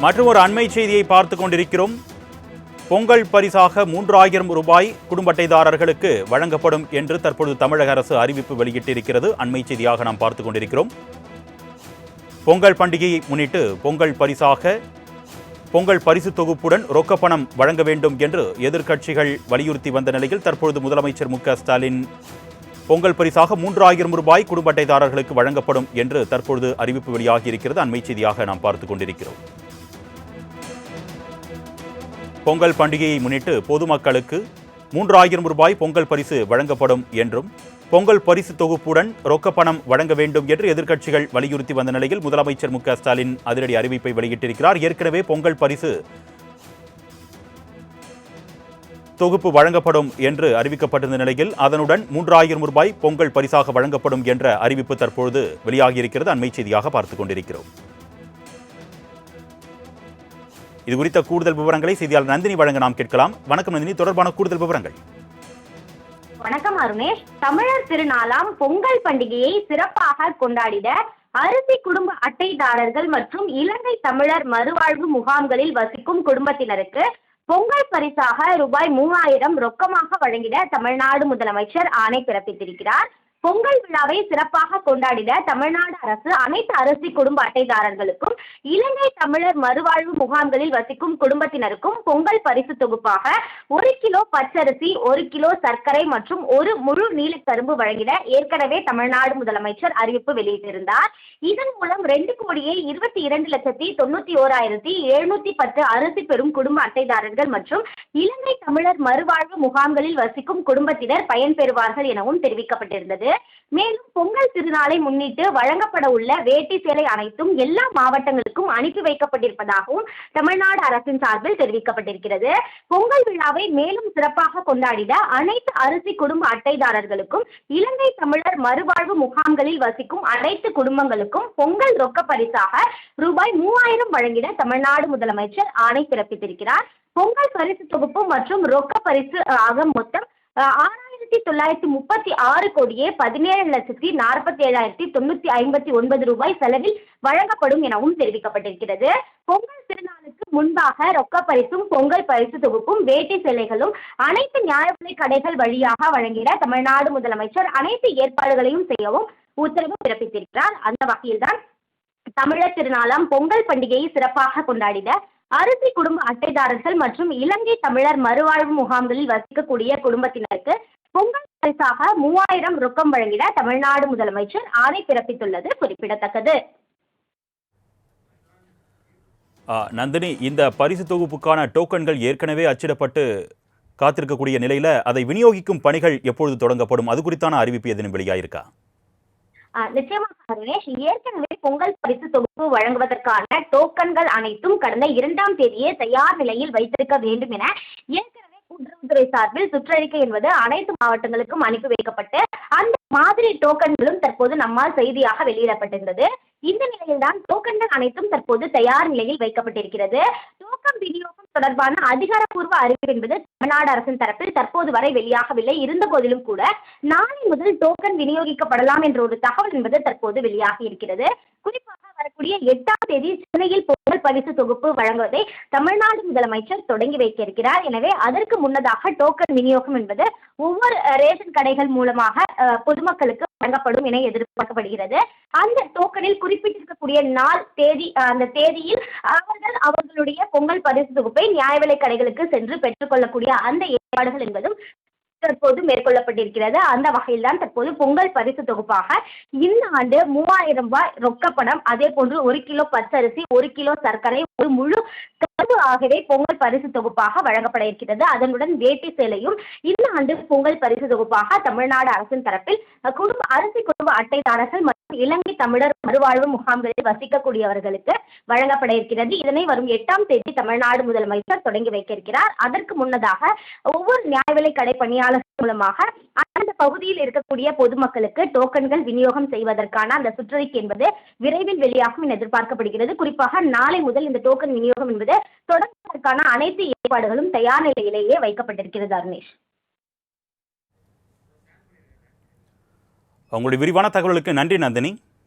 மற்றும் ஒரு அண்மை செய்தியை பார்த்துக் கொண்டிருக்கிறோம். பொங்கல் பரிசாக 3000 ரூபாய் குடும்ப அட்டைதாரர்களுக்கு வழங்கப்படும் என்று தற்பொழுது தமிழக அரசு அறிவிப்பு வெளியிட்டிருக்கிறது. அண்மை செய்தியாக நாம் பார்த்துக் கொண்டிருக்கிறோம். பொங்கல் பண்டிகையை முன்னிட்டு பொங்கல் பரிசு தொகுப்புடன் ரொக்கப்பணம் வழங்க வேண்டும் என்று எதிர்க்கட்சிகள் வலியுறுத்தி வந்த நிலையில் தற்பொழுது முதலமைச்சர் மு.க.ஸ்டாலின் பொங்கல் பரிசாக 3000 ரூபாய் குடும்ப அட்டைதாரர்களுக்கு வழங்கப்படும் என்று தற்பொழுது அறிவிப்பு வெளியாகியிருக்கிறது. அண்மை செய்தியாக நாம் பார்த்துக் கொண்டிருக்கிறோம். பொங்கல் பண்டிகையை முன்னிட்டு பொதுமக்களுக்கு 3000 ரூபாய் பொங்கல் பரிசு வழங்கப்படும் என்றும் பொங்கல் பரிசு தொகுப்புடன் ரொக்கப்பணம் வழங்க வேண்டும் என்று எதிர்க்கட்சிகள் வலியுறுத்தி வந்த நிலையில் முதலமைச்சர் மு.க.ஸ்டாலின் அதிரடி அறிவிப்பை வெளியிட்டிருக்கிறார். ஏற்கனவே பொங்கல் பரிசு தொகுப்பு வழங்கப்படும் என்று அறிவிக்கப்பட்டிருந்த நிலையில் அதனுடன் 3000 ரூபாய் பொங்கல் பரிசாக வழங்கப்படும் என்ற அறிவிப்பு தற்பொழுது வெளியாகியிருக்கிறது. அண்மை செய்தியாக பார்த்துக் கொண்டிருக்கிறோம். இது குறித்த கூடுதல் விவரங்களை செய்தியாளர் நந்தினி வழங்க நாம் கேட்கலாம். வணக்கம் நந்தினி, தொடர்பான கூடுதல் விவரங்கள். வணக்கம் அருணேஷ். தமிழர் திருநாளாம் பொங்கல் பண்டிகையை சிறப்பாக கொண்டாடிட அரிசி குடும்ப அட்டைதாரர்கள் மற்றும் இலங்கை தமிழர் மறுவாழ்வு முகாம்களில் வசிக்கும் குடும்பத்தினருக்கு பொங்கல் பரிசாக ரூபாய் 3000 ரொக்கமாக வழங்கிட தமிழ்நாடு முதலமைச்சர் ஆணை பிறப்பித்திருக்கிறார். பொங்கல் விழாவை சிறப்பாக கொண்டாடிட தமிழ்நாடு அரசு அனைத்து அரிசி குடும்ப அட்டைதாரர்களுக்கும் இலங்கை தமிழர் மறுவாழ்வு முகாம்களில் வசிக்கும் குடும்பத்தினருக்கும் பொங்கல் பரிசு தொகுப்பாக 1 கிலோ பச்சரிசி, 1 கிலோ சர்க்கரை மற்றும் 1 முழு நீலக்கரும்பு வழங்கிட ஏற்கனவே தமிழ்நாடு முதலமைச்சர் அறிவிப்பு வெளியிட்டிருந்தார். இதன் மூலம் 2,22,91,710 அரிசி பெறும் குடும்ப அட்டைதாரர்கள் மற்றும் இலங்கை தமிழர் மறுவாழ்வு முகாம்களில் வசிக்கும் குடும்பத்தினர் பயன்பெறுவார்கள் எனவும் தெரிவிக்கப்பட்டிருந்தது. மேலும் பொங்கல் திருநாளை முன்னிட்டு வழங்கப்பட உள்ள வேட்டி சேலை அனைத்தும் எல்லா மாவட்டங்களுக்கும் அனுப்பி வைக்கப்பட்டிருப்பதாகவும் தமிழ்நாடு அரசின் சார்பில் தெரிவிக்கப்பட்டிருக்கிறது. பொங்கல் விழாவை மேலும் சிறப்பாக கொண்டாடிட அனைத்து அரிசி குடும்ப அட்டைதாரர்களுக்கும் இலங்கை தமிழர் மறுவாழ்வு முகாம்களில் வசிக்கும் அனைத்து குடும்பங்களுக்கும் பொங்கல் ரொக்க பரிசாக ரூபாய் 3000 வழங்கிட தமிழ்நாடு முதலமைச்சர் ஆணை பிறப்பித்திருக்கிறார். பொங்கல் பரிசு தொகுப்பு மற்றும் ரொக்க பரிசு ஆக மொத்தம் 6,936 கோடியே 17,47,959 ரூபாய் செலவில் வழங்கப்படும் எனவும் தெரிவிக்கப்பட்டிருக்கிறது. பொங்கல் திருநாளுக்கு முன்பாக ரொக்க பரிசும் பொங்கல் பரிசு தொகுப்பும் வேட்டி சேலைகளும் அனைத்து நியாய விலை கடைகள் வழியாக வழங்கிட தமிழ்நாடு முதலமைச்சர் அனைத்து ஏற்பாடுகளையும் செய்யவும் உத்தரவு பிறப்பித்திருக்கிறார். அந்த வகையில்தான் தமிழர் திருநாளாம் பொங்கல் பண்டிகையை சிறப்பாக கொண்டாடிட அரிசி குடும்ப அட்டைதாரர்கள் மற்றும் இலங்கை தமிழர் மறுவாழ்வு முகாம்களில் வசிக்கக்கூடிய குடும்பத்தினருக்கு பொங்கல் பரிசாக 3000 ரொக்கம் வழங்கிட தமிழ்நாடு முதலமைச்சர் ஆணை பிறப்பித்துள்ளது குறிப்பிடத்தக்கது. நந்தினி, இந்த பரிசு தொகுப்புக்கான டோக்கன்கள் ஏற்கனவே அச்சிடப்பட்டு காத்திருக்கக்கூடிய நிலையில அதை விநியோகிக்கும் பணிகள் எப்பொழுது தொடங்கப்படும்? அது குறித்தான அறிவிப்பு எதுவும் வெளியாயிருக்கா? நிச்சயமாக அருணேஷ், ஏற்கனவே பொங்கல் பரிசு தொகுப்பு வழங்குவதற்கான டோக்கன்கள் அனைத்தும் கடந்த 2ஆம் தேதியே தயார் நிலையில் வைத்திருக்க வேண்டும் என ஏற்கனவே கூட்டுறவுத்துறை சார்பில் சுற்றறிக்கை என்பது அனைத்து மாவட்டங்களுக்கும் அனுப்பி வைக்கப்பட்டு அந்த மாதிரி டோக்கன்களும் தற்போது நம்மால் செய்தியாக வெளியிடப்பட்டிருந்தது. இந்த நிலையில்தான் டோக்கன்கள் அனைத்தும் தற்போது தயார் நிலையில் வைக்கப்பட்டிருக்கிறது. டோக்கன் விநியோகம் தொடர்பான அதிகாரப்பூர்வ அறிவிப்பு என்பது தமிழ்நாடு அரசின் தரப்பில் தற்போது வரை வெளியாகவில்லை. இருந்த போதிலும் கூட நாளை முதல் டோக்கன் விநியோகிக்கப்படலாம் என்ற ஒரு தகவல் என்பது தற்போது வெளியாகி இருக்கிறது. குறிப்பாக வரக்கூடிய 8ஆம் தேதி சென்னையில் பொங்கல் பரிசு தொகுப்பு வழங்குவதை தமிழ்நாடு முதலமைச்சர் தொடங்கி வைக்க இருக்கிறார். எனவே அதற்கு முன்னதாக டோக்கன் விநியோகம் என்பது ஒவ்வொரு ரேஷன் கடைகள் மூலமாக பொதுமக்களுக்கு வழங்கப்படும் என எதிர்பார்க்கப்படுகிறது. அந்த டோக்கனில் குறிப்பிட்டிருக்கக்கூடிய நாள் தேதி, அந்த தேதியில் அவர்களுடைய பொங்கல் பரிசு தொகுப்பை நியாய விலை கடைகளுக்கு சென்று பெற்றுக்கொள்ளக்கூடிய அந்த ஏற்பாடுகள் என்பதும் தற்போது மேற்கொள்ளப்பட்டிருக்கிறது. அந்த வகையில் தான் தற்போது பொங்கல் பரிசு தொகுப்பாக இந்த ஆண்டு 3000 ரூபாய் ரொக்கப்பணம், அதே போன்று 1 கிலோ பச்சரிசி, 1 கிலோ சர்க்கரை, 1 முழு கரும்பு ஆகியவை பொங்கல் பரிசு தொகுப்பாக வழங்கப்பட இருக்கிறது. அதனுடன் வேட்டி சேலையும் இந்த ஆண்டு பொங்கல் பரிசு தொகுப்பாக தமிழ்நாடு அரசின் தரப்பில் அரிசி குடும்ப அட்டைதாரர்கள் மற்றும் இலங்கை தமிழர் மறுவாழ்வு முகாம்களில் வசிக்கக்கூடியவர்களுக்கு வழங்கப்பட இருக்கிறது. இதனை வரும் 8ஆம் தேதி தமிழ்நாடு முதலமைச்சர் தொடங்கி வைக்க இருக்கிறார். அதற்கு முன்னதாக ஒவ்வொரு நியாய விலை கடை பணியாளர் மூலமாக அந்த பகுதியில் இருக்கக்கூடிய பொதுமக்களுக்கு டோக்கன்கள் விநியோகம் செய்வதற்கான அந்த சுற்றறிக்கை என்பது விரைவில் வெளியாகும் என எதிர்பார்க்கப்படுகிறது. குறிப்பாக நாளை முதல் இந்த டோக்கன் விநியோகம் என்பது தொடங்குவதற்கான அனைத்து ஏற்பாடுகளும் தயார் நிலையிலேயே வைக்கப்பட்டிருக்கிறது. அருணேஷ், உங்களுடைய விரிவான தகவலுக்கு நன்றி நந்தினி.